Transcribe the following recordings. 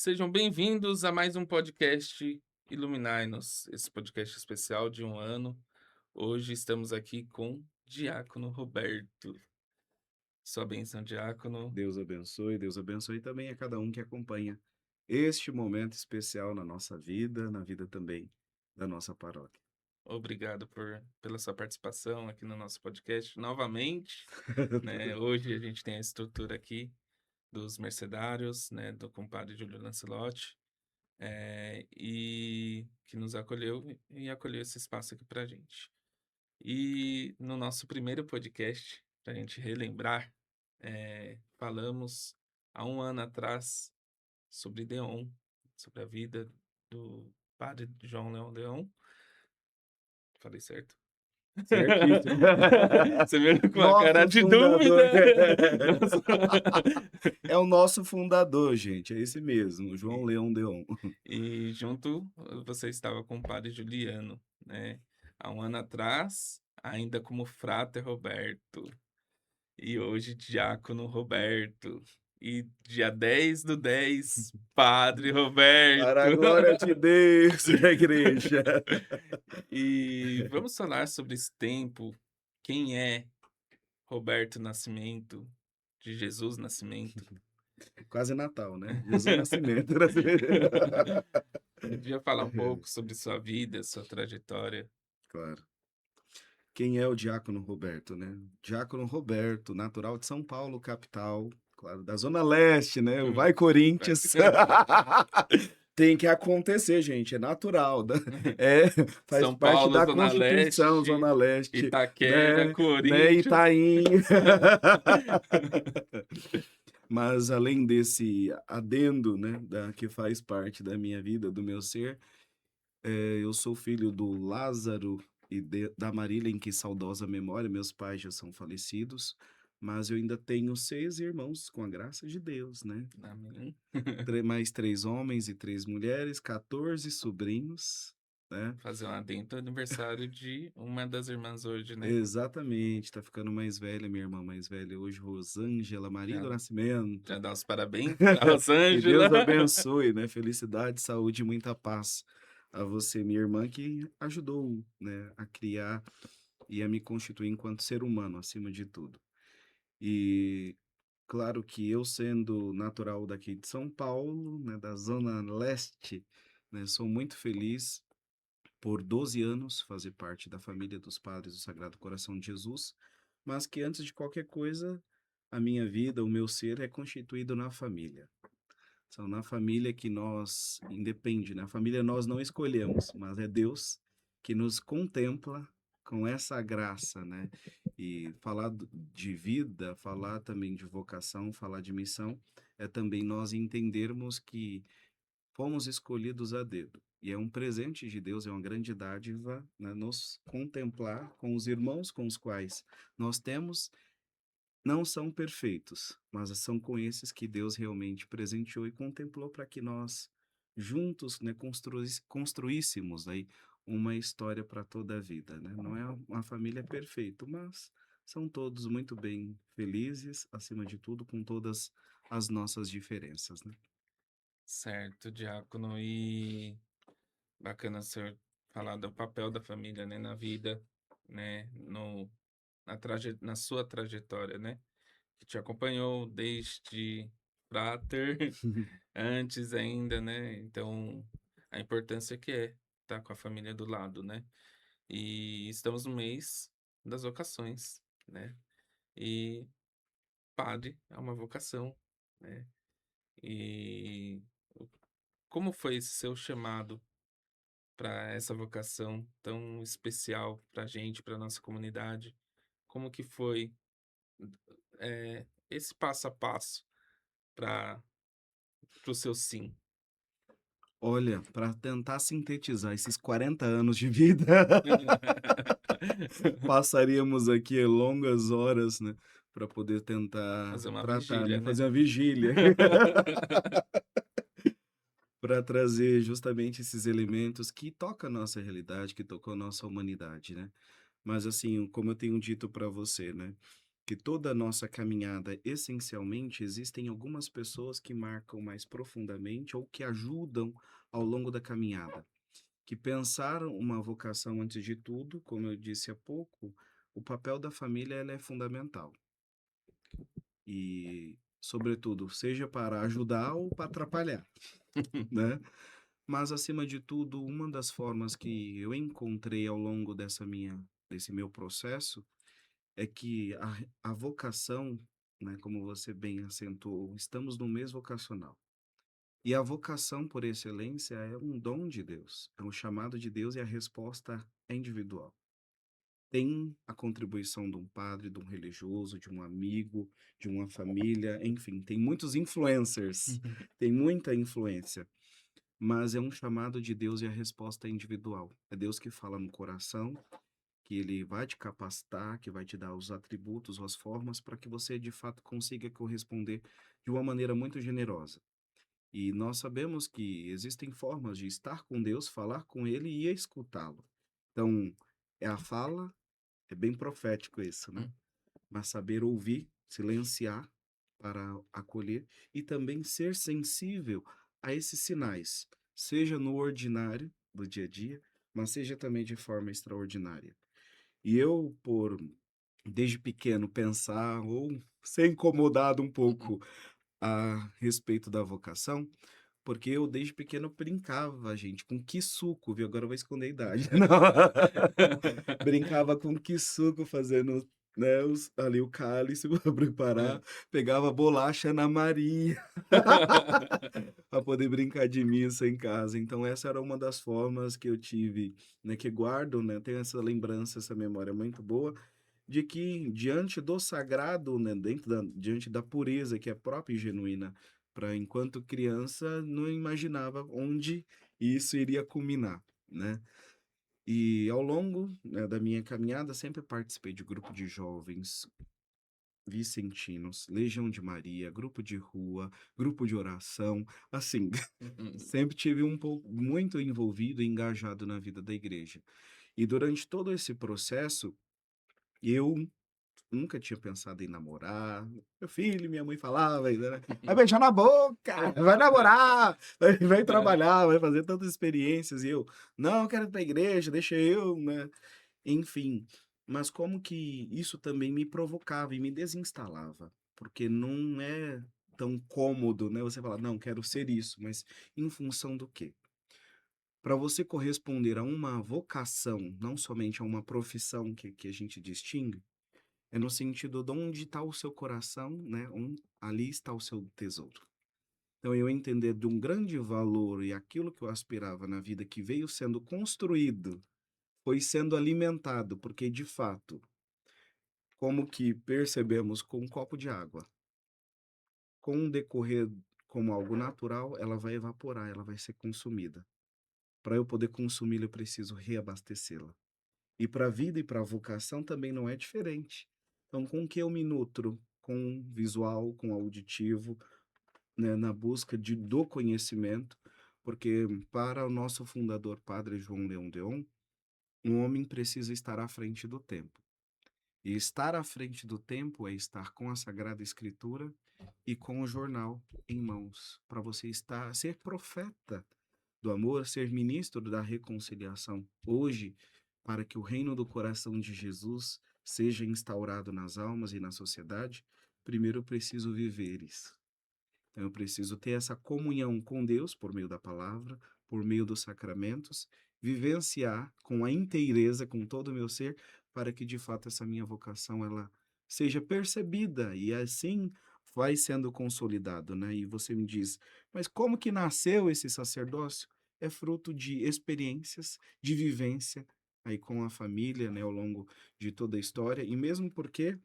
Sejam bem-vindos a mais um podcast Iluminai-nos, esse podcast especial de um ano. Hoje estamos aqui com Diácono Roberto. Sua bênção, Diácono. Deus abençoe também a cada um que acompanha este momento especial na nossa vida, na vida também da nossa paróquia. Obrigado pela sua participação aqui no nosso podcast novamente, né? Hoje a gente tem a estrutura aqui dos mercedários, né? Do compadre Júlio Lancelotti, e que nos acolheu e acolheu esse espaço aqui pra gente. E no nosso primeiro podcast, para a gente relembrar, falamos há um ano atrás sobre Deon, sobre a vida do padre João Leão Deon. Falei certo? Certíssimo. Você veio com uma cara Nosso de fundador. dúvida. Nossa. É o nosso fundador, gente, é esse mesmo, João E, Leão Deon. e junto você estava com o padre Juliano, né? Há um ano atrás, ainda como Frater Roberto. E hoje, Diácono Roberto. E dia 10/10, Padre Para Roberto. a glória de Deus e da igreja. E vamos falar sobre esse tempo. Quem é Roberto Nascimento, de Jesus Nascimento? Quase Natal, né? Jesus Nascimento. Podia falar um pouco sobre sua vida, sua trajetória. Claro. Quem é o Diácono Roberto, né? Diácono Roberto, natural de São Paulo, capital, claro, da Zona Leste, né? O Vai Vai. Corinthians. Tem que acontecer, gente, é natural, é, faz São parte Paulo, da Zona Constituição, Leste, Zona Leste, Itaquera, né, Corinthians. Itaim. Mas além desse adendo, né, que faz parte da minha vida, do meu ser, eu sou filho do Lázaro e da Marília, em que saudosa memória, meus pais já são falecidos, mas eu ainda tenho 6 irmãos, com a graça de Deus, né? Amém. Mais 3 homens e 3 mulheres, 14 sobrinhos, né? Fazer um adendo aniversário de uma das irmãs hoje, né? Exatamente, tá ficando mais velha, minha irmã mais velha hoje, Rosângela Maria Já, do Nascimento. já dá os parabéns pra Que Rosângela. Deus abençoe, né? Felicidade, saúde e muita paz a você, minha irmã, que ajudou, né, a criar e a me constituir enquanto ser humano, acima de tudo. E claro que eu, sendo natural daqui de São Paulo, né, da Zona Leste, né, sou muito feliz por 12 anos fazer parte da família dos Padres do Sagrado Coração de Jesus, mas que antes de qualquer coisa, a minha vida, o meu ser é constituído na família. São na família que nós, independe, na família nós não escolhemos, mas é Deus que nos contempla com essa graça, né? E falar de vida, falar também de vocação, falar de missão, é também nós entendermos que fomos escolhidos a dedo. E é um presente de Deus, é uma grande dádiva, né, nos contemplar com os irmãos com os quais nós temos não são perfeitos, mas são com esses que Deus realmente presenteou e contemplou para que nós juntos, né, construíssemos aí uma história para toda a vida, né? Não é uma família perfeita, mas são todos muito bem felizes, acima de tudo, com todas as nossas diferenças, né? Certo, Diácono. E bacana o senhor falar do papel da família, né, na vida, né, na sua trajetória, né, que te acompanhou desde Frater, antes ainda, né, então a importância que é estar com a família do lado, né, e estamos no mês das vocações, né, e padre é uma vocação, né, e como foi esse seu chamado para essa vocação tão especial para a gente, para nossa comunidade? Como que foi, esse passo a passo para o seu sim? Olha, para tentar sintetizar esses 40 anos de vida, passaríamos aqui longas horas, né, para poder tentar Fazer uma tratar, vigília, né, né? fazer uma vigília, para trazer justamente esses elementos que tocam a nossa realidade, que tocam a nossa humanidade, né. Mas assim, como eu tenho dito para você, né, que toda a nossa caminhada, essencialmente, existem algumas pessoas que marcam mais profundamente ou que ajudam ao longo da caminhada, que pensaram uma vocação antes de tudo, como eu disse há pouco, o papel da família ela é fundamental. E, sobretudo, seja para ajudar ou para atrapalhar, né? Mas, acima de tudo, uma das formas que eu encontrei ao longo desse meu processo é que a vocação, né, como você bem acentuou, estamos no mês vocacional. E a vocação, por excelência, é um dom de Deus, é um chamado de Deus e a resposta é individual. Tem a contribuição de um padre, de um religioso, de um amigo, de uma família, enfim, tem muitos influencers, tem muita influência, mas é um chamado de Deus e a resposta é individual. É Deus que fala no coração, que ele vai te capacitar, que vai te dar os atributos, as formas para que você de fato consiga corresponder de uma maneira muito generosa. E nós sabemos que existem formas de estar com Deus, falar com ele e escutá-lo. Então, é a fala, é bem profético isso, né? Mas saber ouvir, silenciar para acolher e também ser sensível a esses sinais, seja no ordinário do dia a dia, mas seja também de forma extraordinária. E eu, por desde pequeno pensar ou ser incomodado um pouco a respeito da vocação, porque eu desde pequeno brincava, gente, com suco, viu? Agora eu vou esconder a idade. Não. Brincava com suco, fazendo, né, ali o cálice para preparar, É. pegava bolacha na Maria para poder brincar de missa em casa. Então essa era uma das formas que eu tive, né, que guardo, né, tenho essa lembrança, essa memória muito boa, de que diante do sagrado, né, diante da pureza que é própria e genuína, para enquanto criança não imaginava onde isso iria culminar, né. E ao longo, né, da minha caminhada sempre participei de grupo de jovens, vicentinos, Legião de Maria, grupo de rua, grupo de oração, assim, sempre tive um pouco muito envolvido e engajado na vida da igreja. E durante todo esse processo, eu nunca tinha pensado em namorar. Meu filho, minha mãe falava ainda, né? Vai beijar na boca, vai namorar, vai trabalhar, vai fazer tantas experiências. E eu, não, eu quero ir pra igreja, deixa eu, né? Enfim. Mas como que isso também me provocava e me desinstalava? Porque não é tão cômodo, né? Você falar, não, quero ser isso, mas em função do quê? Para você corresponder a uma vocação, não somente a uma profissão que a gente distingue, é no sentido de onde está o seu coração, né, ali está o seu tesouro. Então eu entender de um grande valor e aquilo que eu aspirava na vida que veio sendo construído, foi sendo alimentado, porque de fato, como que percebemos com um copo de água, com o decorrer como algo natural, ela vai evaporar, ela vai ser consumida. Para eu poder consumi-la, eu preciso reabastecê-la. E para a vida e para a vocação também não é diferente. Então, com o que eu me nutro? Com o visual, com o auditivo, né, na busca do conhecimento, porque para o nosso fundador, Padre João Leão Deon, um homem precisa estar à frente do tempo. E estar à frente do tempo é estar com a Sagrada Escritura e com o jornal em mãos, para você ser profeta do amor, ser ministro da reconciliação hoje, para que o reino do coração de Jesus seja instaurado nas almas e na sociedade, primeiro eu preciso viver isso. Então eu preciso ter essa comunhão com Deus por meio da palavra, por meio dos sacramentos, vivenciar com a inteireza, com todo o meu ser, para que de fato essa minha vocação ela seja percebida e assim vai sendo consolidado, né? E você me diz, mas como que nasceu esse sacerdócio? É fruto de experiências, de vivência aí com a família, né, ao longo de toda a história, e mesmo porque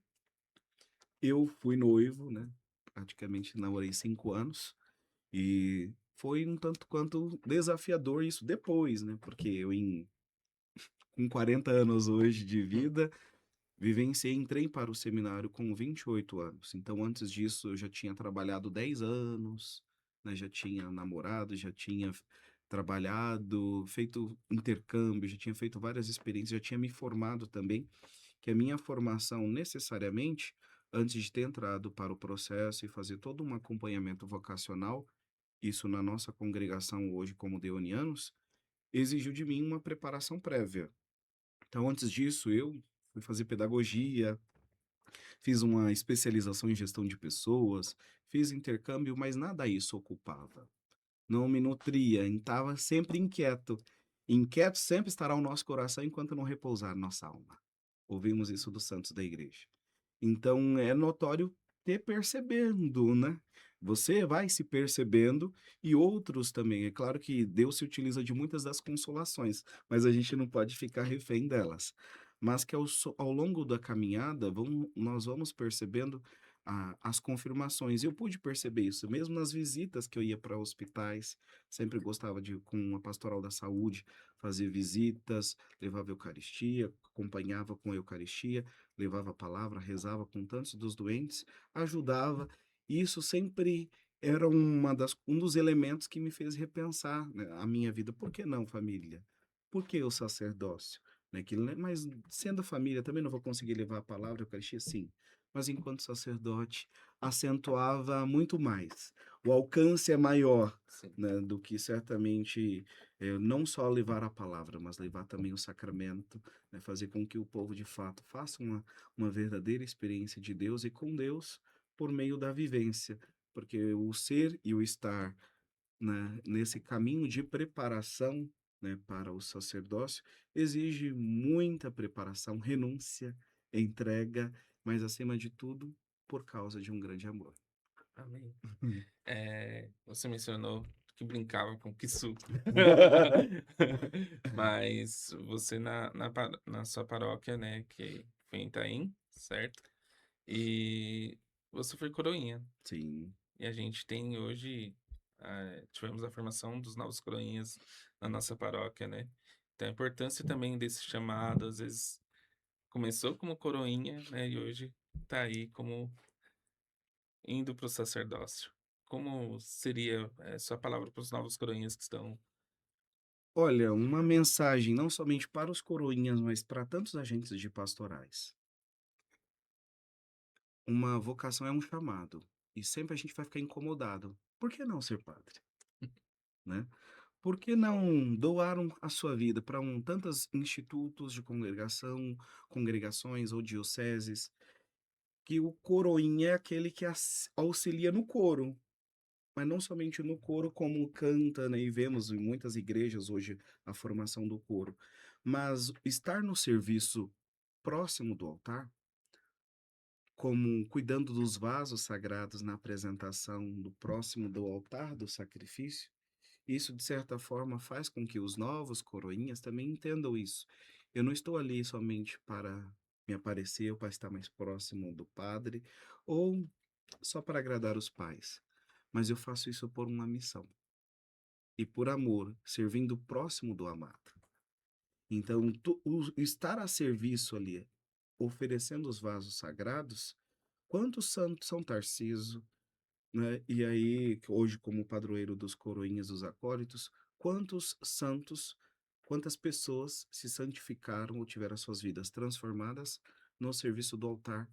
eu fui noivo, né? Praticamente namorei 5 anos. E foi um tanto quanto desafiador isso depois, né? Porque com 40 anos hoje de vida, vivenciei, entrei para o seminário com 28 anos. Então, antes disso, eu já tinha trabalhado 10 anos, né? Já tinha namorado, já tinha trabalhado, feito intercâmbio, já tinha feito várias experiências, já tinha me formado também, que a minha formação necessariamente antes de ter entrado para o processo e fazer todo um acompanhamento vocacional, isso na nossa congregação hoje como deonianos, exigiu de mim uma preparação prévia. Então, antes disso, eu fui fazer pedagogia, fiz uma especialização em gestão de pessoas, fiz intercâmbio, mas nada isso ocupava. Não me nutria, estava sempre inquieto. Inquieto sempre estará o nosso coração enquanto não repousar nossa alma. Ouvimos isso dos santos da igreja. Então é notório ter percebendo, né? Você vai se percebendo e outros também. É claro que Deus se utiliza de muitas das consolações, mas a gente não pode ficar refém delas. Mas que ao longo da caminhada nós vamos percebendo as confirmações. Eu pude perceber isso, mesmo nas visitas que eu ia para hospitais, sempre gostava de, com a pastoral da saúde, fazer visitas, levava a Eucaristia, acompanhava com a Eucaristia, levava a palavra, rezava com tantos dos doentes, ajudava. E isso sempre era um dos elementos que me fez repensar, né, a minha vida. Por que não família? Por que o sacerdócio? Né, mas sendo família, também não vou conseguir levar a palavra, a Eucaristia? Sim. Mas enquanto sacerdote, acentuava muito mais. O alcance é maior, Sim. né, do que certamente não só levar a palavra, mas levar também o sacramento, né, fazer com que o povo de fato faça uma verdadeira experiência de Deus e com Deus por meio da vivência, porque o ser e o estar, né, nesse caminho de preparação, né, para o sacerdócio exige muita preparação, renúncia, entrega, mas acima de tudo, por causa de um grande amor. Amém. Você mencionou que brincava com que suco. Mas você na sua paróquia, né, que foi em Itaim, certo? E você foi coroinha. Sim. E a gente tem hoje, tivemos a formação dos novos coroinhas na nossa paróquia, né? Então a importância também desse chamado, às vezes começou como coroinha, né, e hoje tá aí como indo para o sacerdócio. Como seria, sua palavra para os novos coroinhas que estão. Olha, uma mensagem não somente para os coroinhas, mas para tantos agentes de pastorais. Uma vocação é um chamado, e sempre a gente vai ficar incomodado. Por que não ser padre, né? Por que não doar a sua vida para tantos institutos de congregação, congregações ou dioceses, que o coroinha é aquele que auxilia no coro, mas não somente no coro, como canta, né, e vemos em muitas igrejas hoje a formação do coro, mas estar no serviço próximo do altar, como cuidando dos vasos sagrados na apresentação do próximo do altar do sacrifício, isso de certa forma faz com que os novos coroinhas também entendam isso. Eu não estou ali somente para me aparecer ou para estar mais próximo do padre, ou só para agradar os pais, mas eu faço isso por uma missão e por amor, servindo o próximo do amado. Então, estar a serviço ali, oferecendo os vasos sagrados, quantos santos São Tarciso, né? E aí, hoje, como padroeiro dos coroinhas dos acólitos, quantos santos, quantas pessoas se santificaram ou tiveram suas vidas transformadas no serviço do altar,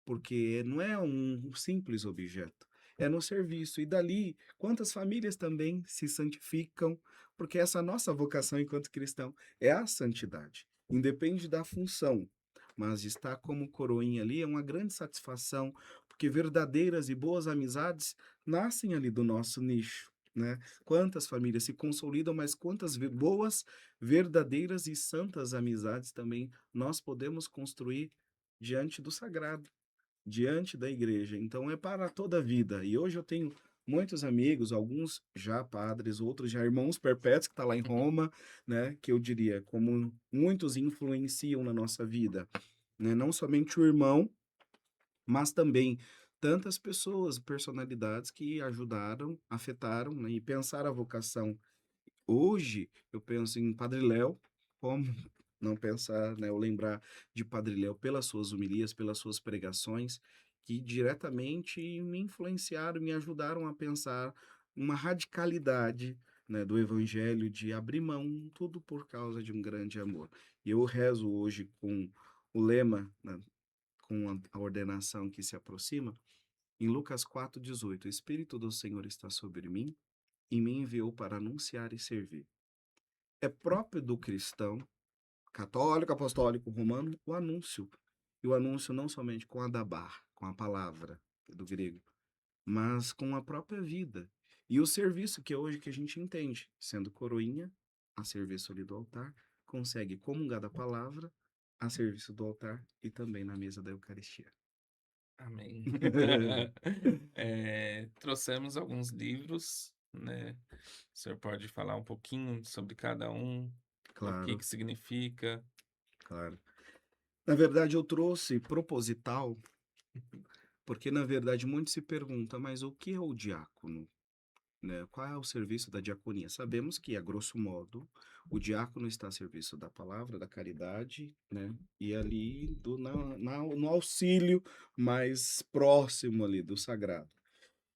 porque não é um simples objeto, é no serviço. E dali, quantas famílias também se santificam, porque essa nossa vocação enquanto cristão é a santidade, independe da função. Mas estar como coroinha ali é uma grande satisfação, porque verdadeiras e boas amizades nascem ali do nosso nicho, né? Quantas famílias se consolidam, mas quantas boas, verdadeiras e santas amizades também nós podemos construir diante do sagrado, diante da igreja. Então é para toda a vida. E hoje eu tenho muitos amigos, alguns já padres, outros já irmãos perpétuos que está lá em Roma, né, que eu diria como muitos influenciam na nossa vida, né? Não somente o irmão, mas também tantas pessoas, personalidades que ajudaram, afetaram, né, e pensaram a vocação. Hoje eu penso em Padre Léo, como não pensar, né, ou lembrar de Padre Léo pelas suas homilias, pelas suas pregações, que diretamente me influenciaram, me ajudaram a pensar uma radicalidade, né, do evangelho, de abrir mão, tudo por causa de um grande amor. E eu rezo hoje com o lema, né, com a ordenação que se aproxima, em Lucas 4,18, o Espírito do Senhor está sobre mim e me enviou para anunciar e servir. É próprio do cristão, católico, apostólico, romano, o anúncio. E o anúncio não somente com a dabar, com a palavra do grego, mas com a própria vida. E o serviço que é hoje que a gente entende, sendo coroinha, a serviço ali do altar, consegue comungar da palavra, a serviço do altar e também na mesa da Eucaristia. Amém. Trouxemos alguns livros, né? O senhor pode falar um pouquinho sobre cada um, o que Claro, que significa? claro. Na verdade, eu trouxe proposital, porque na verdade muito se pergunta, mas o que é o diácono? Né? Qual é o serviço da diaconia? Sabemos que, a grosso modo, o diácono está a serviço da palavra, da caridade, né? E ali no auxílio mais próximo ali do sagrado.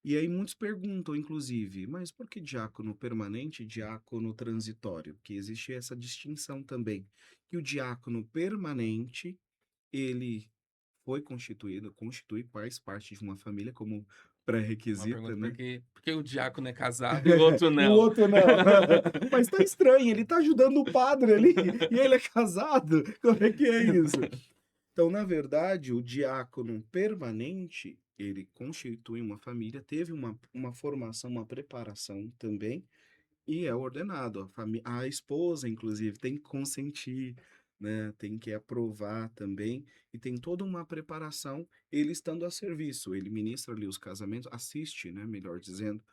E aí muitos perguntam, inclusive, mas por que diácono permanente e diácono transitório? Que existe essa distinção também. Que o diácono permanente, ele foi constituído, constitui, faz parte de uma família como Uma pré-requisita, pergunta, né? por que o diácono é casado e o outro E o não? outro não. Mas tá estranho, ele tá ajudando o padre ali e ele é casado. Como é que é isso? Então, na verdade, o diácono permanente, ele constitui uma família, teve uma formação, uma preparação também, e é ordenado. A esposa, inclusive, tem que consentir, né? Tem que aprovar também, e tem toda uma preparação, ele estando a serviço. Ele ministra ali os casamentos, assiste, né? Melhor dizendo,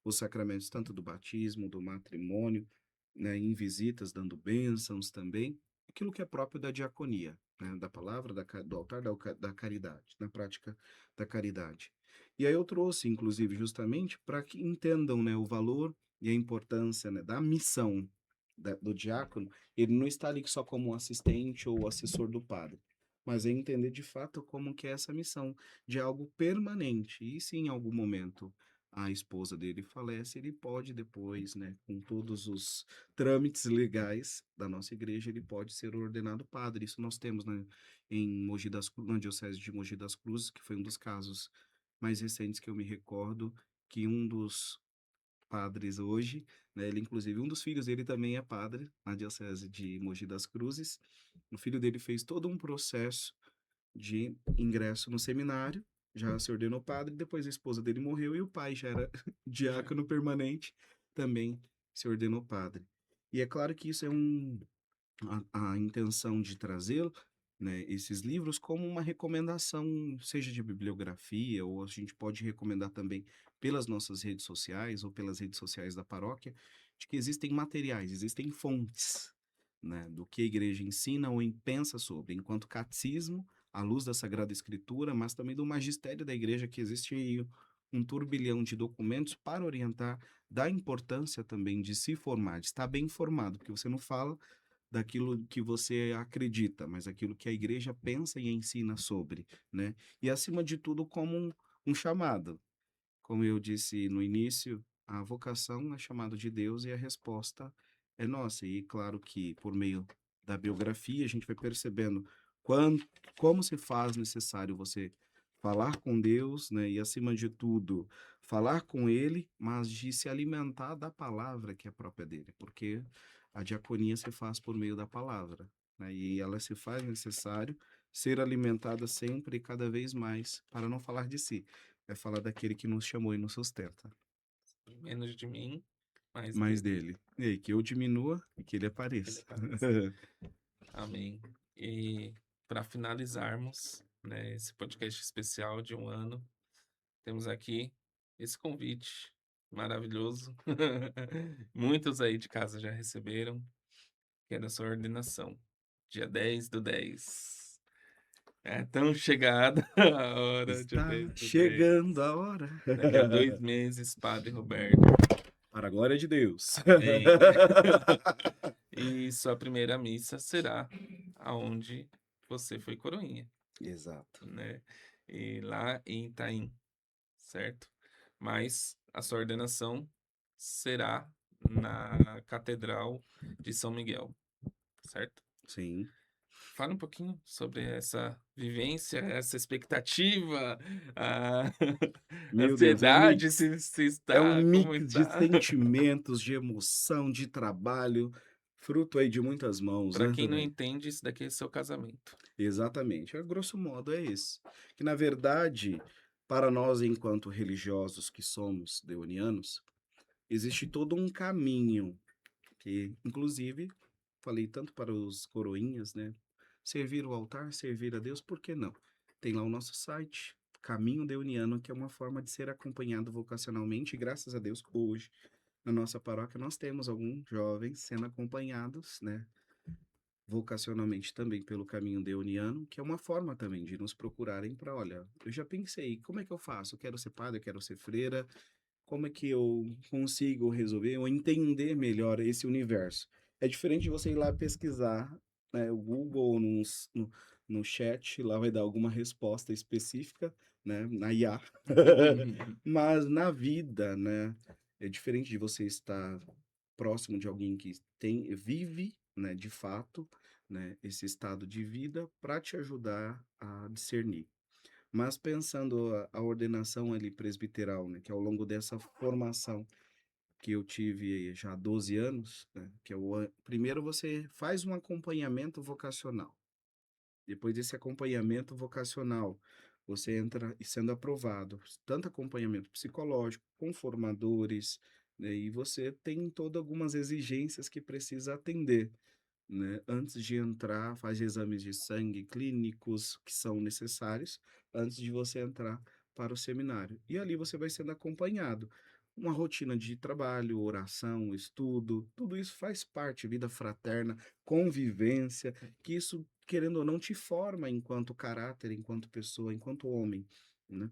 os sacramentos tanto do batismo, do matrimônio, né? Em visitas, dando bênçãos também. Aquilo que é próprio da diaconia, né? Da palavra, do altar da caridade, na prática da caridade. E aí eu trouxe, inclusive, justamente para que entendam, né, o valor e a importância, né, da missão do diácono. Ele não está ali só como um assistente ou assessor do padre, mas é entender de fato como que é essa missão de algo permanente. E se em algum momento a esposa dele falece, ele pode depois, né, com todos os trâmites legais da nossa igreja, ele pode ser ordenado padre. Isso nós temos, né, em Mogi das Cruzes, na diocese de Mogi das Cruzes, que foi um dos casos mais recentes que eu me recordo, que um dos padres hoje, né? Ele, inclusive, um dos filhos dele também é padre na diocese de Mogi das Cruzes. O filho dele fez todo um processo de ingresso no seminário, já se ordenou padre, depois a esposa dele morreu e o pai já era Já. diácono permanente, também se ordenou padre. E é claro que isso é a intenção de trazê-lo, né, esses livros, como uma recomendação, seja de bibliografia, ou a gente pode recomendar também pelas nossas redes sociais ou pelas redes sociais da paróquia, de que existem materiais, existem fontes, né, do que a igreja ensina ou pensa sobre, enquanto catecismo, à luz da Sagrada Escritura, mas também do magistério da igreja, que existe aí um turbilhão de documentos para orientar, da importância também de se formar, de estar bem informado, porque você não fala daquilo que você acredita, mas aquilo que a igreja pensa e ensina sobre, né? E acima de tudo como um chamado. Como eu disse no início, a vocação é chamado de Deus e a resposta é nossa. E claro que por meio da biografia a gente vai percebendo quando, como se faz necessário você falar com Deus, né? E acima de tudo, falar com Ele, mas de se alimentar da palavra que é própria dele, porque a diaconia se faz por meio da palavra, né? E ela se faz necessário ser alimentada sempre e cada vez mais, para não falar de si, é falar daquele que nos chamou e nos sustenta. Menos de mim, mais Mais dele, dele. E aí, que eu diminua e que ele que ele apareça. apareça. Amém. E para finalizarmos, né, esse podcast especial de um ano, temos aqui esse convite maravilhoso. Muitos aí de casa já receberam, que é da sua ordenação, dia 10/10. É tão chegada a hora, dia Está 10/10. chegando a hora. Daqui a 2 meses, Padre Roberto. Para a glória de Deus. Amém. E sua primeira missa será aonde você foi coroinha, Exato. né? E lá em Itaim, certo? Mas a sua ordenação será na Catedral de São Miguel, certo? Sim. fala um pouquinho sobre essa vivência, essa expectativa, a Meu Deus, ansiedade, se é um está, como mix de está. sentimentos, de emoção, de trabalho, fruto aí de muitas mãos, Para né, quem não também. entende, isso daqui é seu casamento. Exatamente, a grosso modo é isso. Que na verdade, para nós enquanto religiosos que somos deonianos, existe todo um caminho que, inclusive, falei tanto para os coroinhas, né? Servir o altar, servir a Deus, por que não? Tem lá o nosso site, Caminho Deuniano, que é uma forma de ser acompanhado vocacionalmente, e graças a Deus, hoje, na nossa paróquia, nós temos alguns jovens sendo acompanhados, né? Vocacionalmente também pelo Caminho Deuniano, que é uma forma também de nos procurarem para, olha, eu já pensei, como é que eu faço? Eu quero ser padre, eu quero ser freira, como é que eu consigo resolver ou entender melhor esse universo? É diferente de você ir lá pesquisar, né, o Google ou no chat, lá vai dar alguma resposta específica, né, na IA. Mas na vida, né, é diferente de você estar próximo de alguém que vive, né, de fato, né, esse estado de vida para te ajudar a discernir. Mas pensando a ordenação ali presbiteral, né, que ao longo dessa formação que eu tive já há 12 anos, né, que é primeiro você faz um acompanhamento vocacional. Depois desse acompanhamento vocacional, você entra e sendo aprovado, tanto acompanhamento psicológico, com formadores, né, e você tem todas algumas exigências que precisa atender, né? Antes de entrar, faz exames de sangue clínicos que são necessários antes de você entrar para o seminário. E ali você vai sendo acompanhado. Uma rotina de trabalho, oração, estudo, tudo isso faz parte, vida fraterna, convivência, que isso, querendo ou não, te forma enquanto caráter, enquanto pessoa, enquanto homem, né?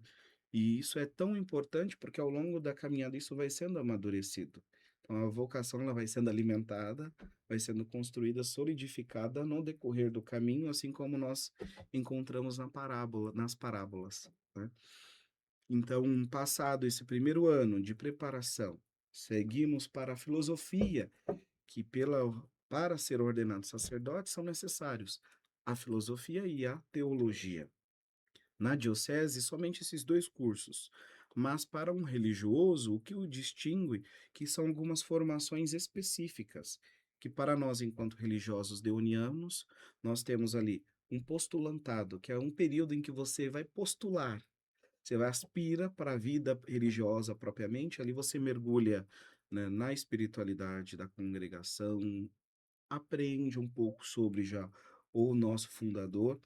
E isso é tão importante porque ao longo da caminhada isso vai sendo amadurecido. Então a vocação ela vai sendo alimentada, vai sendo construída, solidificada no decorrer do caminho, assim como nós encontramos nas parábolas, né? Então, passado esse primeiro ano de preparação, seguimos para a filosofia, que para ser ordenado sacerdote são necessários a filosofia e a teologia. Na diocese, somente esses dois cursos. Mas para um religioso, o que o distingue que são algumas formações específicas, que para nós, enquanto religiosos deonianos, nós temos ali um postulantado, que é um período em que você vai postular, você vai aspira para a vida religiosa propriamente, ali você mergulha, né, na espiritualidade da congregação, aprende um pouco sobre já o nosso fundador,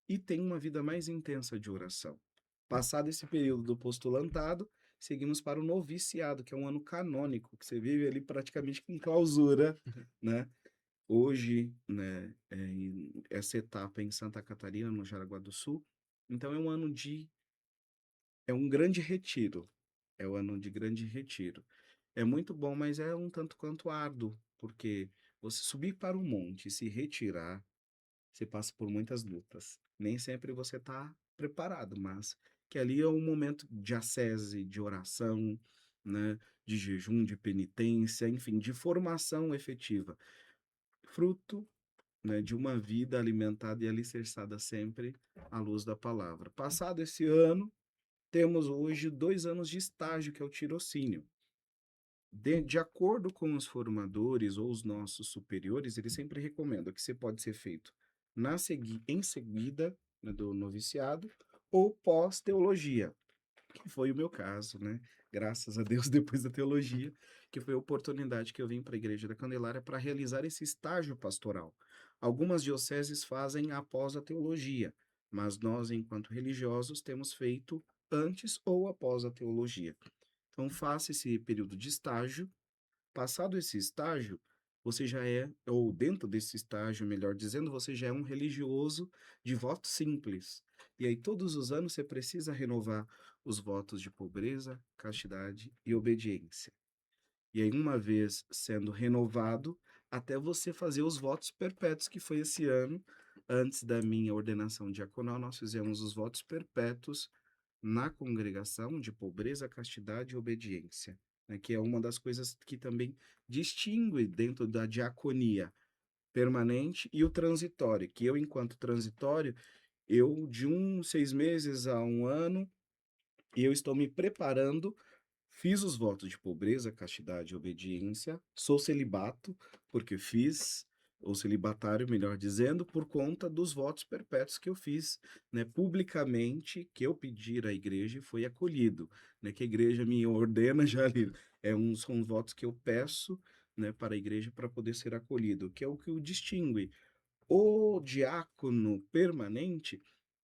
e tem uma vida mais intensa de oração. Passado esse período do postulantado, seguimos para o noviciado, que é um ano canônico, que você vive ali praticamente em clausura, né? Hoje, né, essa etapa em Santa Catarina, no Jaraguá do Sul, então é um grande retiro, é o ano de grande retiro. É muito bom, mas é um tanto quanto árduo, porque você subir para o monte e se retirar você passa por muitas lutas. Nem sempre você está preparado, mas que ali é um momento de ascese, de oração, né, de jejum, de penitência, enfim, de formação efetiva, fruto, né, de uma vida alimentada e alicerçada sempre à luz da palavra. Passado esse ano, temos hoje 2 anos de estágio, que é o tirocínio. De acordo com os formadores ou os nossos superiores, eles sempre recomendam que você pode ser feito em seguida, né, do noviciado ou pós-teologia, que foi o meu caso, né? Graças a Deus, depois da teologia, que foi a oportunidade que eu vim para a Igreja da Candelária para realizar esse estágio pastoral. Algumas dioceses fazem após a teologia, mas nós, enquanto religiosos, temos feito antes ou após a teologia. Então, faça esse período de estágio. Passado esse estágio, você já é, ou dentro desse estágio, melhor dizendo, você já é um religioso de voto simples. E aí, todos os anos, você precisa renovar os votos de pobreza, castidade e obediência. E aí, uma vez sendo renovado, até você fazer os votos perpétuos, que foi esse ano, antes da minha ordenação diaconal, nós fizemos os votos perpétuos na congregação de pobreza, castidade e obediência, né, que é uma das coisas que também distingue dentro da diaconia. permanente e o transitório, que eu, enquanto transitório, eu de 6 meses a 1 ano, eu estou me preparando. Fiz os votos de pobreza, castidade e obediência. Sou celibato, porque fiz, ou celibatário, melhor dizendo, por conta dos votos perpétuos que eu fiz, né, publicamente, que eu pedi à igreja e foi acolhido, né, que a igreja me ordena já ali. São votos que eu peço, né, para a igreja para poder ser acolhido, que é o que o distingue. O diácono permanente,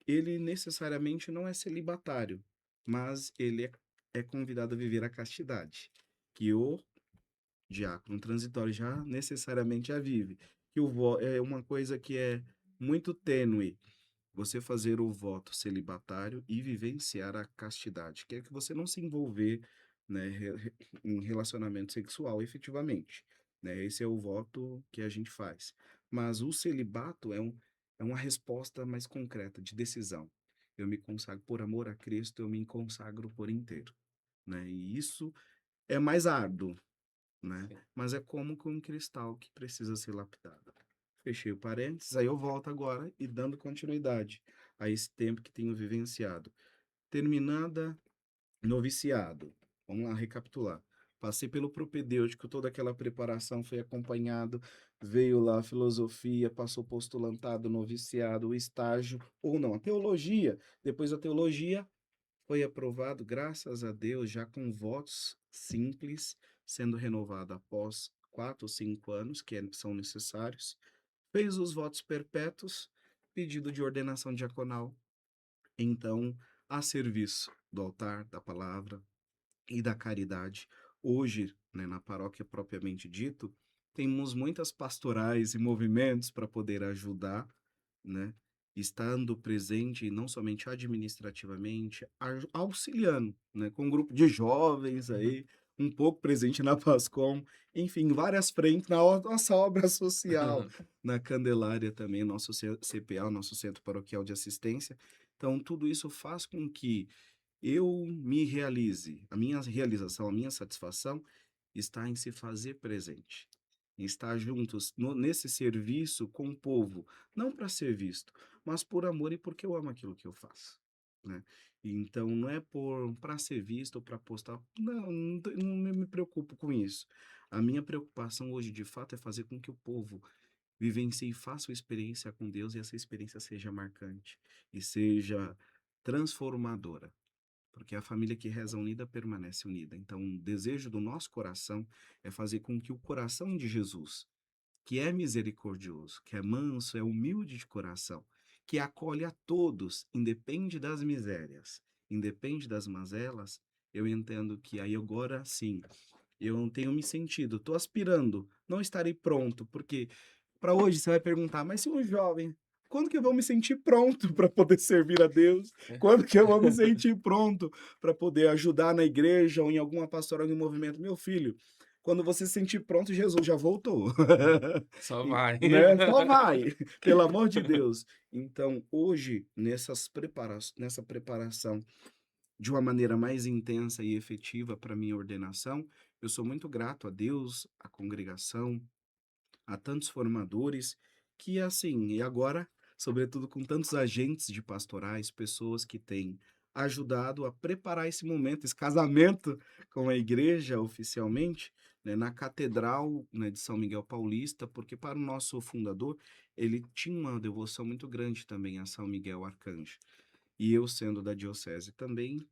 ele necessariamente não é celibatário, mas ele é convidado a viver a castidade, que o diácono transitório já necessariamente já vive. É uma coisa que é muito tênue, você fazer o voto celibatário e vivenciar a castidade, que é que você não se envolver, né, em relacionamento sexual efetivamente, né? Esse é o voto que a gente faz. Mas o celibato é uma resposta mais concreta, de decisão. Eu me consagro por amor a Cristo, eu me consagro por inteiro, né? E isso é mais árduo, né? Sim. Mas é como com um cristal que precisa ser lapidado. Fechei o parênteses, aí eu volto agora e dando continuidade a esse tempo que tenho vivenciado. Terminada noviciado. Vamos lá recapitular. Passei pelo propedêutico, toda aquela preparação foi acompanhado, veio lá a filosofia, passou postulantado, noviciado, o estágio, ou não, a teologia. Depois da teologia, foi aprovado, graças a Deus, já com votos simples, sendo renovado após 4 ou 5 anos, são necessários. Fez os votos perpétuos, pedido de ordenação diaconal. Então, a serviço do altar, da palavra e da caridade. Hoje, né, na paróquia propriamente dito, temos muitas pastorais e movimentos para poder ajudar, né? Estando presente não somente administrativamente, auxiliando, né? Com um grupo de jovens Uhum. aí, um pouco presente na Pascom, enfim, várias frentes na nossa obra social, na Candelária também, nosso CPA, nosso Centro Paroquial de Assistência. Então, tudo isso faz com que eu me realize. A minha realização, a minha satisfação está em se fazer presente, em estar juntos nesse serviço com o povo, não para ser visto, mas por amor e porque eu amo aquilo que eu faço, né? Então não é por para ser visto ou para postar, não, não me preocupo com isso. A minha preocupação hoje, de fato, é fazer com que o povo vivencie e faça uma experiência com Deus e essa experiência seja marcante e seja transformadora, porque a família que reza unida permanece unida. Então, o desejo do nosso coração é fazer com que o coração de Jesus, que é misericordioso, que é manso, é humilde de coração, que acolhe a todos, independe das misérias, independe das mazelas, eu entendo que aí agora sim, eu não tenho me sentido, estou aspirando, não estarei pronto, porque para hoje você vai perguntar, mas se um jovem, quando que eu vou me sentir pronto para poder servir a Deus? Quando que eu vou me sentir pronto para poder ajudar na igreja ou em alguma pastoral, em movimento? Meu filho, quando você se sentir pronto, Jesus já voltou. Só vai. Né? Só vai, pelo amor de Deus. Então, hoje, nessa preparação de uma maneira mais intensa e efetiva para minha ordenação, eu sou muito grato a Deus, à congregação, a tantos formadores que, assim, e agora, sobretudo com tantos agentes de pastorais, pessoas que têm ajudado a preparar esse momento, esse casamento com a igreja oficialmente, né, na Catedral, né, de São Miguel Paulista, porque para o nosso fundador, ele tinha uma devoção muito grande também a São Miguel Arcanjo. E eu, sendo da diocese também,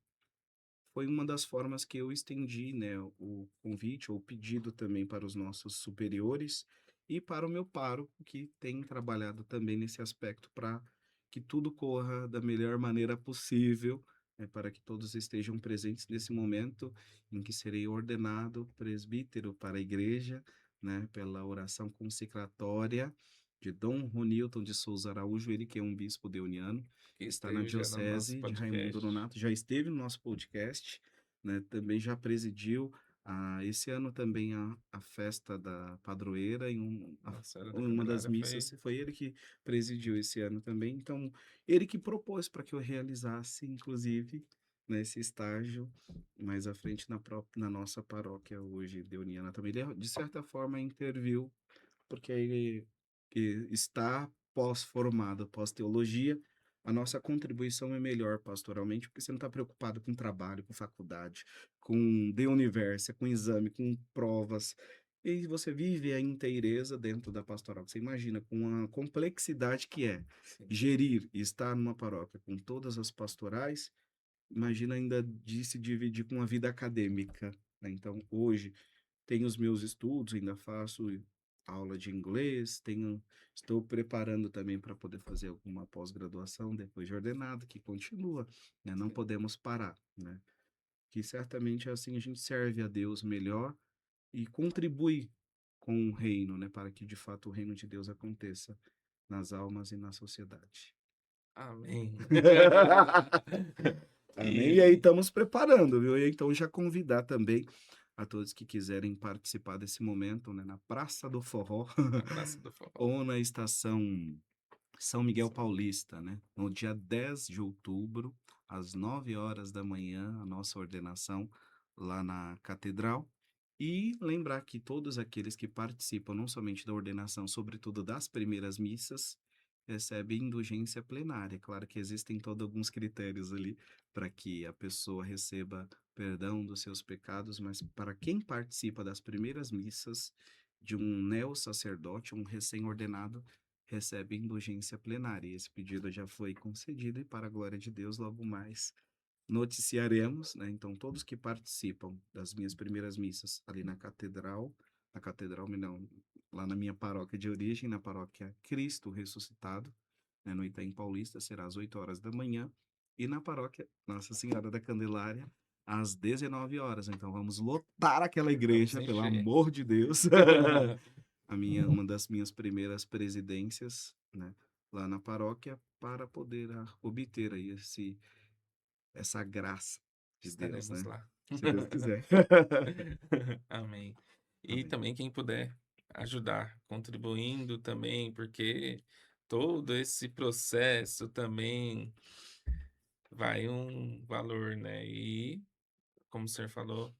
foi uma das formas que eu estendi, né, o convite ou o pedido também para os nossos superiores e para o meu pároco, que tem trabalhado também nesse aspecto para que tudo corra da melhor maneira possível, né, para que todos estejam presentes nesse momento em que serei ordenado presbítero para a igreja, né, pela oração consecratória de Dom Ronilton de Souza Araújo, ele que é um bispo deoniano, Que está na esteve já no nosso diocese de Raimundo podcast. Nonato, já esteve no nosso podcast, né? Também já presidiu esse ano também a festa da padroeira Nossa Senhora da uma das Candelária foi. missas, foi ele que presidiu esse ano também. Então, ele que propôs para que eu realizasse, inclusive, nesse estágio mais à frente na nossa paróquia hoje, Deuniana também. Ele, de certa forma, interviu, porque aí está pós-formado, pós-teologia, a nossa contribuição é melhor pastoralmente, porque você não está preocupado com trabalho, com faculdade, com de universo, com exame, com provas. E você vive a inteireza dentro da pastoral. Você imagina com a complexidade que é Sim. gerir e estar numa paróquia com todas as pastorais, imagina ainda de se dividir com a vida acadêmica, né? Então, hoje, tenho os meus estudos, ainda faço aula de inglês, estou preparando também para poder fazer alguma pós-graduação depois de ordenado, que continua, né? Não Sim. podemos parar, né? Que certamente assim a gente serve a Deus melhor e contribui com o reino, né? Para que de fato o reino de Deus aconteça nas almas e na sociedade. Amém. Amém. E aí E estamos preparando, viu? E então já convidar também a todos que quiserem participar desse momento, né, na Praça do Forró a Praça do Forró. ou na estação São Miguel Paulista, né? No dia 10 de outubro, às 9 horas da manhã, a nossa ordenação lá na Catedral. E lembrar que todos aqueles que participam, não somente da ordenação, sobretudo das primeiras missas, recebem indulgência plenária. Claro que existem todos alguns critérios ali para que a pessoa receba perdão dos seus pecados, mas para quem participa das primeiras missas de um neo-sacerdote, um recém-ordenado, recebe indulgência plenária. E esse pedido já foi concedido e, para a glória de Deus, logo mais noticiaremos, né? Então, todos que participam das minhas primeiras missas ali na catedral, não, lá na minha paróquia de origem, na paróquia Cristo Ressuscitado, né, no Itaim Paulista, será às 8 horas da manhã, e na paróquia Nossa Senhora da Candelária, às 19 horas. Então, vamos lotar aquela Vamos igreja, pelo encher. amor de Deus. Uma das minhas primeiras presidências, né, lá na paróquia, para poder obter aí essa graça de Deus, Estaremos né? lá. Se Deus quiser. Amém. E Amém. também quem puder ajudar, contribuindo também, porque todo esse processo também vai um valor, né? E, como o senhor falou,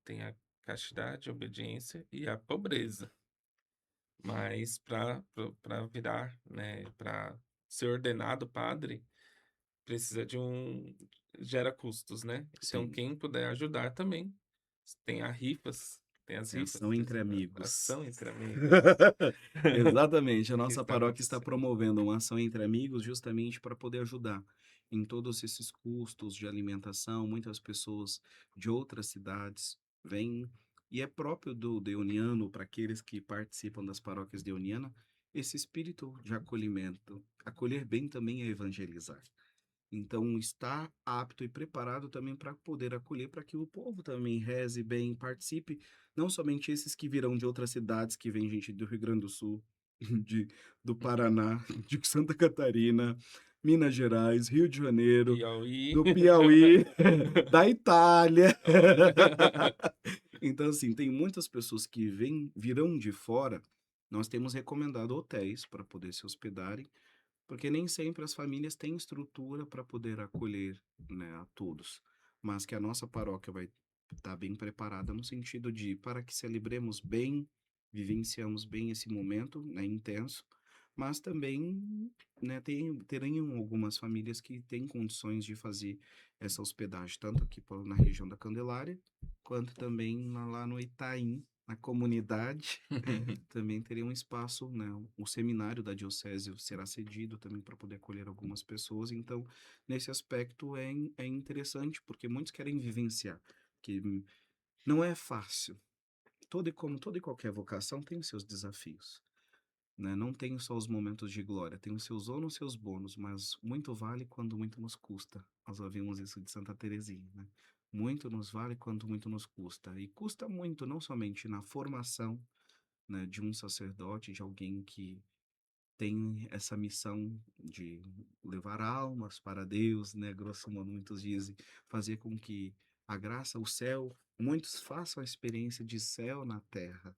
tem a castidade, a obediência e a pobreza. Mas para virar, né, para ser ordenado padre, precisa de gera custos, né? Então, Sim, quem puder ajudar também. Tem a rifas, tem as é rifas, ação entre amigos. ação entre amigos, Exatamente, a que nossa está paróquia está acontecendo. promovendo uma ação entre amigos justamente para poder ajudar em todos esses custos de alimentação. Muitas pessoas de outras cidades vêm, e é próprio do deoniano, para aqueles que participam das paróquias deonianas, esse espírito de acolhimento. Acolher bem também é evangelizar. Então, estar apto e preparado também para poder acolher, para que o povo também reze bem, participe, não somente esses que virão de outras cidades, que vem gente do Rio Grande do Sul, de, do Paraná, de Santa Catarina, Minas Gerais, Rio de Janeiro, Piauí. do Piauí, da Itália. Olha. Então, assim, tem muitas pessoas que virão de fora. Nós temos recomendado hotéis para poder se hospedarem, porque nem sempre as famílias têm estrutura para poder acolher, né, a todos, mas que a nossa paróquia vai estar bem preparada no sentido de para que celebremos bem, vivenciamos bem esse momento, né, intenso, mas também, né, teriam algumas famílias que têm condições de fazer essa hospedagem, tanto aqui na região da Candelária, quanto também lá no Itaim, na comunidade, também teria um espaço, né? O seminário da diocese será cedido também para poder acolher algumas pessoas. Então, nesse aspecto é interessante, porque muitos querem vivenciar, que não é fácil. Como toda e qualquer vocação tem os seus desafios, né? Não tem só os momentos de glória, tem os seus ônus e seus bônus, mas muito vale quando muito nos custa. Nós ouvimos isso de Santa Teresinha, né? Muito nos vale quando muito nos custa. E custa muito, não somente na formação, né, de um sacerdote, de alguém que tem essa missão de levar almas para Deus, né, grosso modo, muitos dizem, fazer com que a graça, o céu, muitos façam a experiência de céu na terra,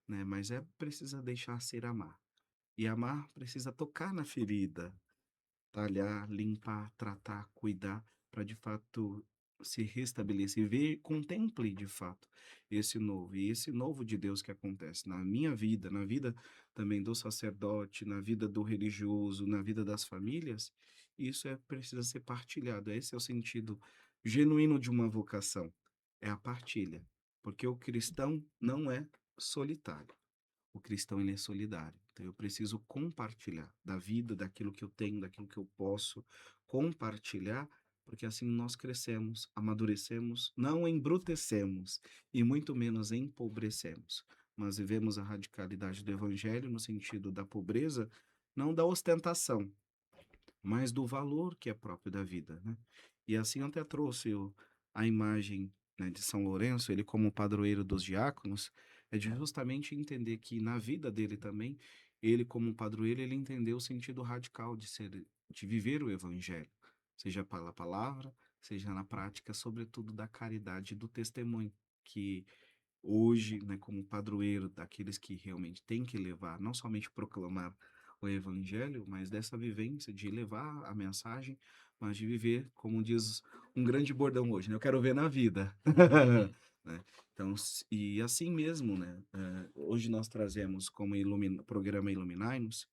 né, mas precisa deixar ser amar. E amar precisa tocar na ferida, talhar, limpar, tratar, cuidar, para de fato se restabelecer, ver, contemple de fato esse novo, e esse novo de Deus que acontece na minha vida, na vida também do sacerdote, na vida do religioso, na vida das famílias, isso precisa ser partilhado. Esse é o sentido genuíno de uma vocação, é a partilha, porque o cristão não é solitário. O cristão, ele é solidário. Então, eu preciso compartilhar da vida, daquilo que eu tenho, daquilo que eu posso compartilhar, porque assim nós crescemos, amadurecemos, não embrutecemos e muito menos empobrecemos, mas vivemos a radicalidade do evangelho no sentido da pobreza, não da ostentação, mas do valor que é próprio da vida, né? E assim eu até trouxe a imagem, né, de São Lourenço, ele como padroeiro dos diáconos, é de justamente entender que na vida dele também, ele como padroeiro, ele entendeu o sentido radical de ser, de viver o evangelho, seja pela palavra, seja na prática, sobretudo da caridade e do testemunho, que hoje, né, como padroeiro daqueles que realmente têm que levar, não somente proclamar o evangelho, mas dessa vivência de levar a mensagem, mas de viver, como diz um grande bordão hoje, né? Eu quero ver na vida. Uhum. Né? Então, e assim mesmo, né? Hoje nós trazemos como programa Iluminai-nos,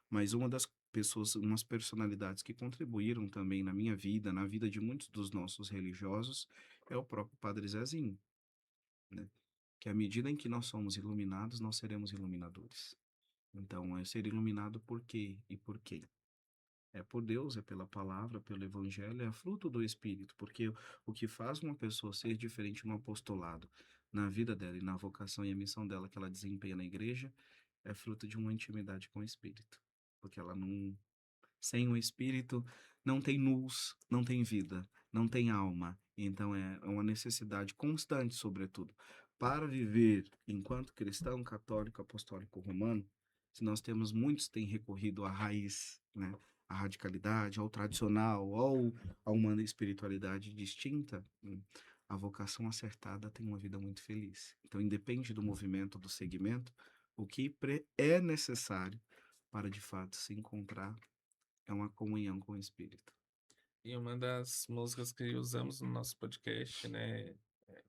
mas uma das pessoas, umas personalidades que contribuíram também na minha vida, na vida de muitos dos nossos religiosos, é o próprio Padre Zezinho, né? Que à medida em que nós somos iluminados, nós seremos iluminadores. Então, é ser iluminado por quê e por quem? É por Deus, é pela palavra, pelo evangelho, é fruto do Espírito, porque o que faz uma pessoa ser diferente no apostolado, na vida dela e na vocação e a missão dela que ela desempenha na igreja, é fruto de uma intimidade com o Espírito. Porque ela não, sem o Espírito, não tem luz, não tem vida, não tem alma. Então é uma necessidade constante, sobretudo, para viver enquanto cristão, católico, apostólico, romano. Se nós temos muitos têm recorrido à raiz, né, à radicalidade, ao tradicional, ou a uma espiritualidade distinta, a vocação acertada tem uma vida muito feliz. Então, independe do movimento, do segmento, o que é necessário para de fato se encontrar é uma comunhão com o Espírito. E uma das músicas que usamos no nosso podcast, né,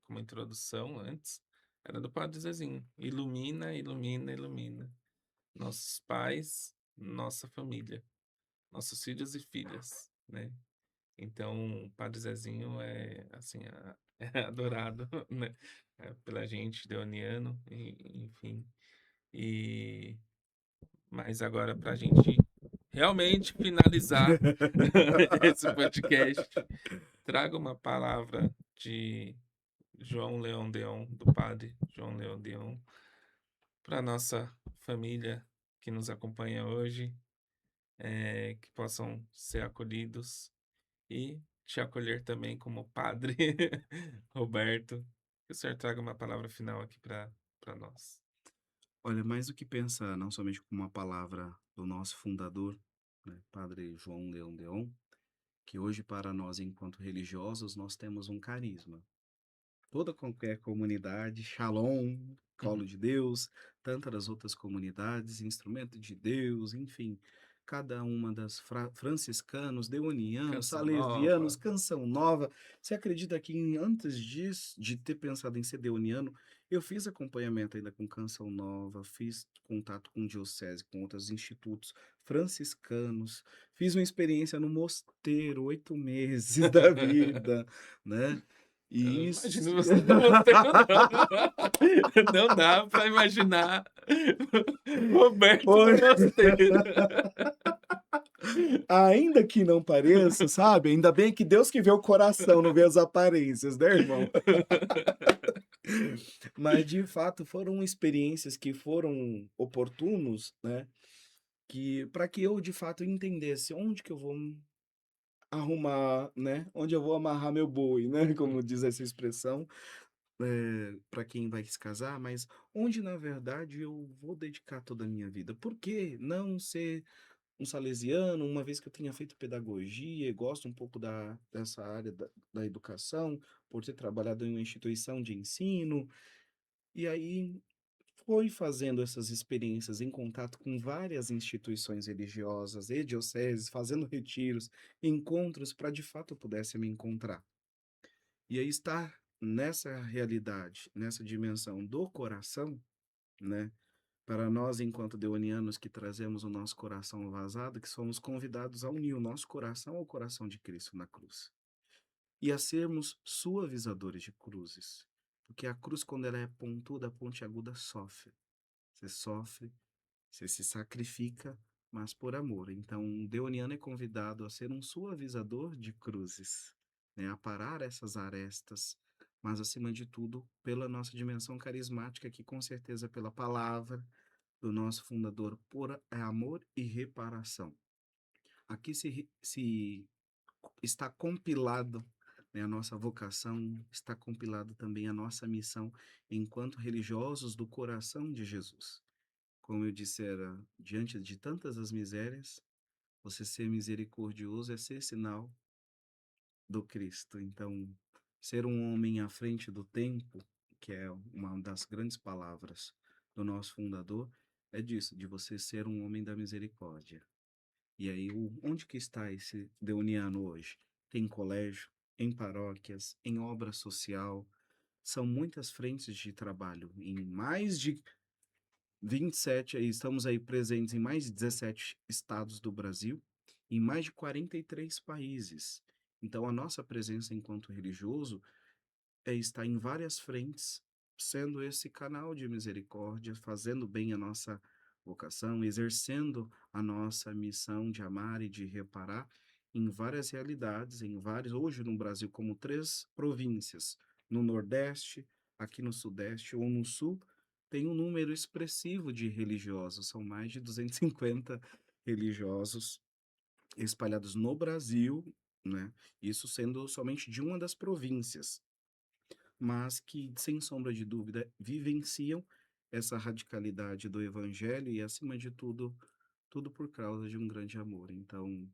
como introdução antes, era do Padre Zezinho. Ilumina, ilumina, ilumina. Nossos pais, nossa família, nossos filhos e filhas, né? Então, o Padre Zezinho é, assim, é adorado, né? Pela gente, deoniano, enfim. E, mas agora, para a gente realmente finalizar esse podcast, traga uma palavra de João Leão Deon, do Padre João Leão Deon, para nossa família que nos acompanha hoje, que possam ser acolhidos e te acolher também como Padre Roberto. Que o senhor traga uma palavra final aqui para nós. Olha, mais do que pensar, não somente como uma palavra do nosso fundador, né, Padre João Leão Deon, que hoje para nós, enquanto religiosos, nós temos um carisma. Toda qualquer comunidade, Shalom, Colo Uhum. de Deus, tantas outras comunidades, Instrumento de Deus, enfim, cada uma das franciscanos, deonianos, Canção salesianos, nova. Canção Nova. Você acredita que antes disso, de ter pensado em ser deoniano, eu fiz acompanhamento ainda com Canção Nova, fiz contato com diocese, com outros institutos franciscanos, fiz uma experiência no mosteiro, 8 meses da vida, né? Eu não E isso. imagino você no mosteiro, não. Não dá para imaginar Roberto no Oi. mosteiro. Ainda que não pareça, sabe? Ainda bem que Deus que vê o coração, não vê as aparências, né, irmão? Mas de fato foram experiências que foram oportunos, né? Que para que eu de fato entendesse onde que eu vou arrumar, né? Onde eu vou amarrar meu boi, né? Como diz essa expressão, para quem vai se casar, mas onde na verdade eu vou dedicar toda a minha vida. Por que não ser um salesiano, uma vez que eu tenha feito pedagogia e gosto um pouco dessa área da educação, por ter trabalhado em uma instituição de ensino, e aí foi fazendo essas experiências em contato com várias instituições religiosas e dioceses, fazendo retiros, encontros, para de fato eu pudesse me encontrar. E aí está nessa realidade, nessa dimensão do coração, né, para nós enquanto deonianos que trazemos o nosso coração vazado, que somos convidados a unir o nosso coração ao coração de Cristo na cruz. E a sermos suavizadores de cruzes. Porque a cruz, quando ela é pontuda, pontiaguda, sofre. Você sofre, você se sacrifica, mas por amor. Então, o deoniano é convidado a ser um suavizador de cruzes, né? A parar essas arestas, mas acima de tudo, pela nossa dimensão carismática, que com certeza pela palavra do nosso fundador, por amor e reparação. Aqui se está compilado, né, a nossa vocação, está compilado também a nossa missão enquanto religiosos do coração de Jesus. Como eu dissera, diante de tantas as misérias, você ser misericordioso é ser sinal do Cristo. Então, ser um homem à frente do tempo, que é uma das grandes palavras do nosso fundador, é disso, de você ser um homem da misericórdia. E aí, onde que está esse deuniano hoje? Tem colégio, em paróquias, em obra social, são muitas frentes de trabalho em mais de 27, aí estamos aí presentes em mais de 17 estados do Brasil, em mais de 43 países. Então, a nossa presença enquanto religioso estar em várias frentes, sendo esse canal de misericórdia, fazendo bem a nossa vocação, exercendo a nossa missão de amar e de reparar em várias realidades, em vários, hoje no Brasil, como 3 províncias, no Nordeste, aqui no Sudeste ou no Sul, tem um número expressivo de religiosos, são mais de 250 religiosos espalhados no Brasil, né? Isso sendo somente de uma das províncias, mas que, sem sombra de dúvida, vivenciam essa radicalidade do evangelho e, acima de tudo, tudo por causa de um grande amor. Então,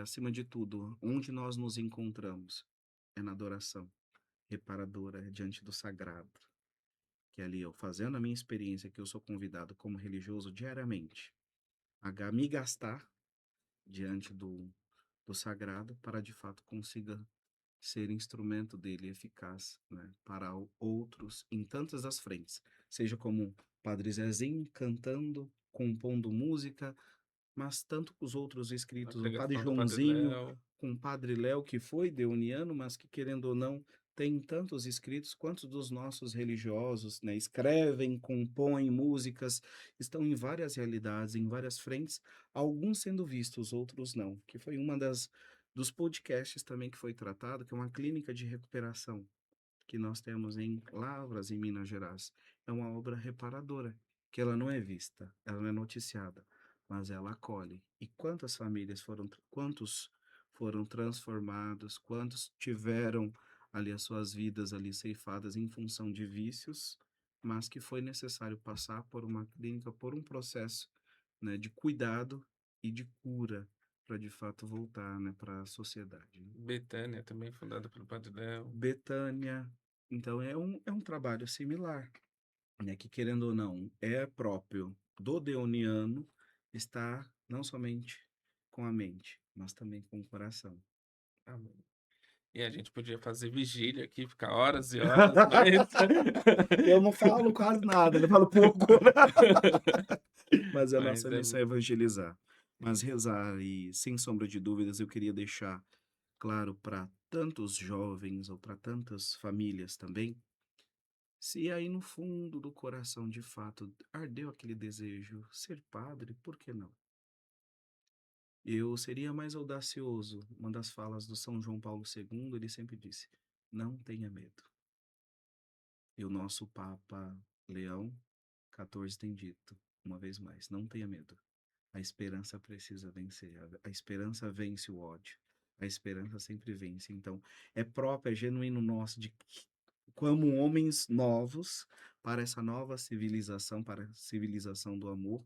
acima de tudo, onde nós nos encontramos é na adoração reparadora, é diante do sagrado, que é ali eu fazendo a minha experiência, que eu sou convidado como religioso diariamente a me gastar diante do sagrado para de fato consiga ser instrumento dele eficaz, né, para outros em tantas as frentes, seja como Padre Zezinho cantando, compondo música, mas tanto com os outros A escritos, o Padre pregação do Padre Joãozinho, Léo. com o Padre Léo, que foi deoniano, mas que, querendo ou não, tem tantos escritos quanto dos nossos religiosos, né? Escrevem, compõem músicas, estão em várias realidades, em várias frentes, alguns sendo vistos, outros não, que foi uma das dos podcasts também que foi tratado, que é uma clínica de recuperação que nós temos em Lavras, em Minas Gerais. É uma obra reparadora, que ela não é vista, ela não é noticiada, mas ela acolhe. E quantas famílias quantos foram transformados, quantos tiveram ali as suas vidas ali ceifadas em função de vícios, mas que foi necessário passar por uma clínica, por um processo, né, de cuidado e de cura para de fato voltar, né, para a sociedade. Betânia, também fundada pelo Padre Léo. Betânia. Então é um trabalho similar, né, que querendo ou não, é próprio do deoniano estar não somente com a mente, mas também com o coração. Amém. E a gente podia fazer vigília aqui, ficar horas e horas, mas. Eu não falo quase nada, eu falo pouco, mas a Mas nossa é. missão é evangelizar. Mas rezar e, sem sombra de dúvidas, eu queria deixar claro para tantos jovens ou para tantas famílias também. Se aí no fundo do coração, de fato, ardeu aquele desejo, ser padre, por que não? Eu seria mais audacioso. Uma das falas do São João Paulo II, ele sempre disse: não tenha medo. E o nosso Papa Leão XIV tem dito, uma vez mais: não tenha medo. A esperança precisa vencer. A esperança vence o ódio. A esperança sempre vence. Então, é próprio, é genuíno nosso de como homens novos para essa nova civilização, para a civilização do amor,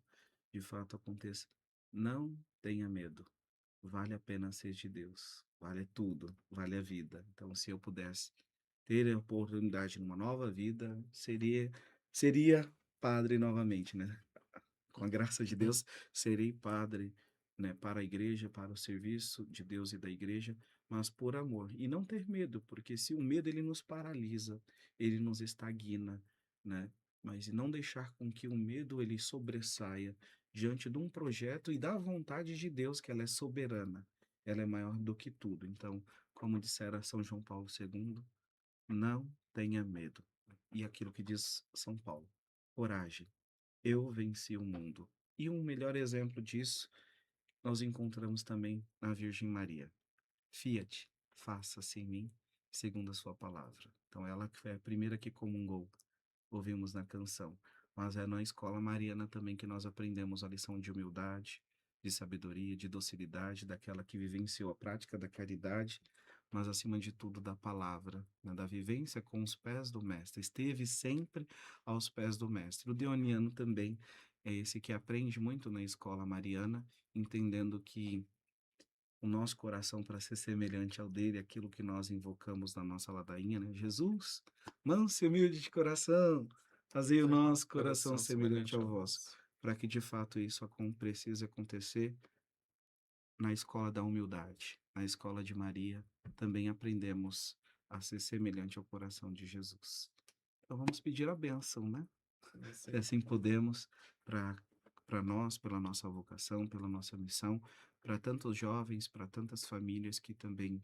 de fato aconteça. Não tenha medo. Vale a pena ser de Deus. Vale tudo. Vale a vida. Então, se eu pudesse ter a oportunidade de uma nova vida, seria padre novamente, né? Com a graça de Deus, serei padre, né, para a igreja, para o serviço de Deus e da igreja, mas por amor. E não ter medo, porque se o medo ele nos paralisa, ele nos estagna, né? Mas não deixar com que o medo ele sobressaia diante de um projeto e da vontade de Deus, que ela é soberana, ela é maior do que tudo. Então, como dissera São João Paulo II, não tenha medo. E aquilo que diz São Paulo, coragem, eu venci o mundo. E um melhor exemplo disso nós encontramos também na Virgem Maria. Fiat, faça-se em mim segundo a sua palavra. Então, ela que foi a primeira que comungou, ouvimos na canção. Mas é na escola mariana também que nós aprendemos a lição de humildade, de sabedoria, de docilidade, daquela que vivenciou a prática da caridade, mas acima de tudo da palavra, né, da vivência com os pés do Mestre. Esteve sempre aos pés do Mestre. O deoniano também é esse que aprende muito na escola mariana, entendendo que o nosso coração para ser semelhante ao dele, aquilo que nós invocamos na nossa ladainha, né? Jesus, manso e humilde de coração, fazei o nosso coração Coração semelhante semelhante ao ao vosso, vosso. para que de fato isso precise acontecer na escola da humildade, na escola de Maria, também aprendemos a ser semelhante ao coração de Jesus. Então vamos pedir a bênção, né? Isso Se aí. assim podemos, para nós, pela nossa vocação, pela nossa missão, para tantos jovens, para tantas famílias que também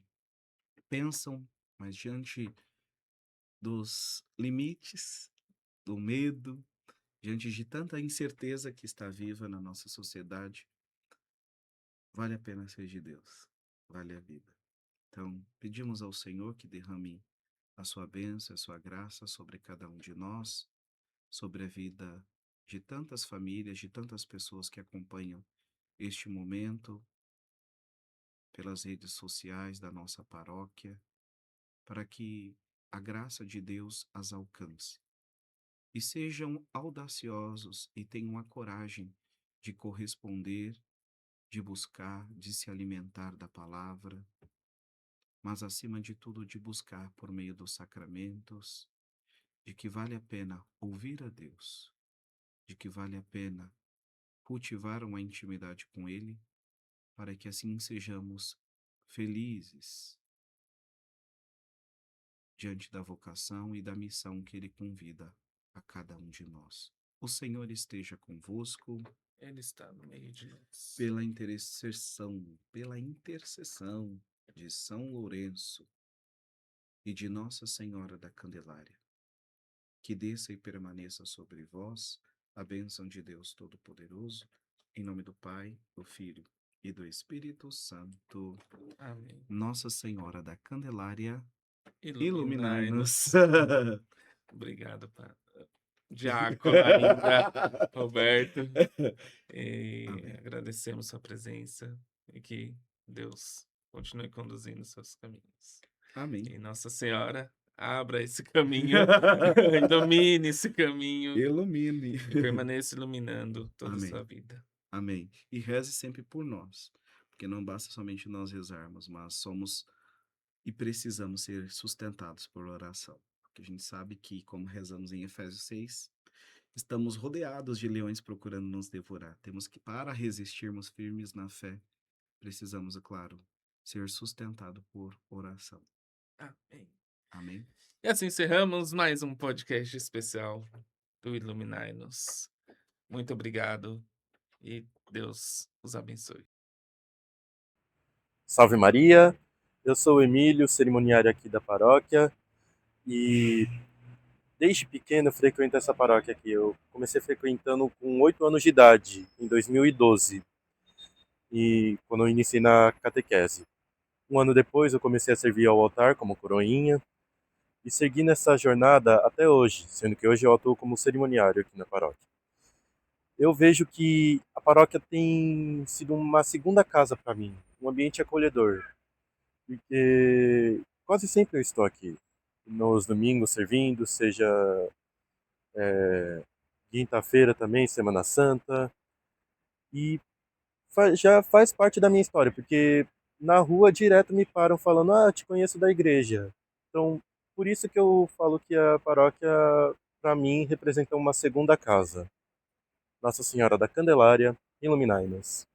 pensam, mas diante dos limites, do medo, diante de tanta incerteza que está viva na nossa sociedade, vale a pena ser de Deus, vale a vida. Então, pedimos ao Senhor que derrame a sua bênção, a sua graça sobre cada um de nós, sobre a vida de tantas famílias, de tantas pessoas que acompanham este momento pelas redes sociais da nossa paróquia, para que a graça de Deus as alcance e sejam audaciosos e tenham a coragem de corresponder, de buscar, de se alimentar da palavra, mas acima de tudo de buscar por meio dos sacramentos, de que vale a pena ouvir a Deus, de que vale a pena cultivar uma intimidade com Ele, para que assim sejamos felizes diante da vocação e da missão que Ele convida a cada um de nós. O Senhor esteja convosco, Ele está no meio de nós. pela intercessão de São Lourenço e de Nossa Senhora da Candelária, que desça e permaneça sobre vós a bênção de Deus Todo-Poderoso, em nome do Pai, do Filho e do Espírito Santo. Amém. Nossa Senhora da Candelária, iluminai-nos. Iluminai-nos. Obrigado, diácono ainda, Roberto. E Amém. agradecemos sua presença e que Deus continue conduzindo seus caminhos. Amém. E Nossa Senhora abra esse caminho, ilumine esse caminho Ilumine. e permaneça iluminando toda a Amém. sua vida. Amém. E reze sempre por nós, porque não basta somente nós rezarmos, mas somos e precisamos ser sustentados por oração. Porque a gente sabe que, como rezamos em Efésios 6, estamos rodeados de leões procurando nos devorar. Temos que, para resistirmos firmes na fé, precisamos, é claro, ser sustentado por oração. Amém. Amém? E assim encerramos mais um podcast especial do Iluminai-nos. Muito obrigado e Deus os abençoe. Salve Maria, eu sou o Emílio, cerimoniário aqui da paróquia e desde pequeno eu frequento essa paróquia aqui. Eu comecei frequentando com 8 anos de idade, em 2012, e quando eu iniciei na catequese. Um ano depois eu comecei a servir ao altar como coroinha e segui nessa jornada até hoje, sendo que hoje eu atuo como cerimoniário aqui na paróquia. Eu vejo que a paróquia tem sido uma segunda casa para mim, um ambiente acolhedor, porque quase sempre eu estou aqui, nos domingos servindo, seja quinta-feira também, Semana Santa, e já faz parte da minha história, porque na rua direto me param falando, ah, te conheço da igreja. Então, por isso que eu falo que a paróquia, para mim, representa uma segunda casa. Nossa Senhora da Candelária, iluminai-nos.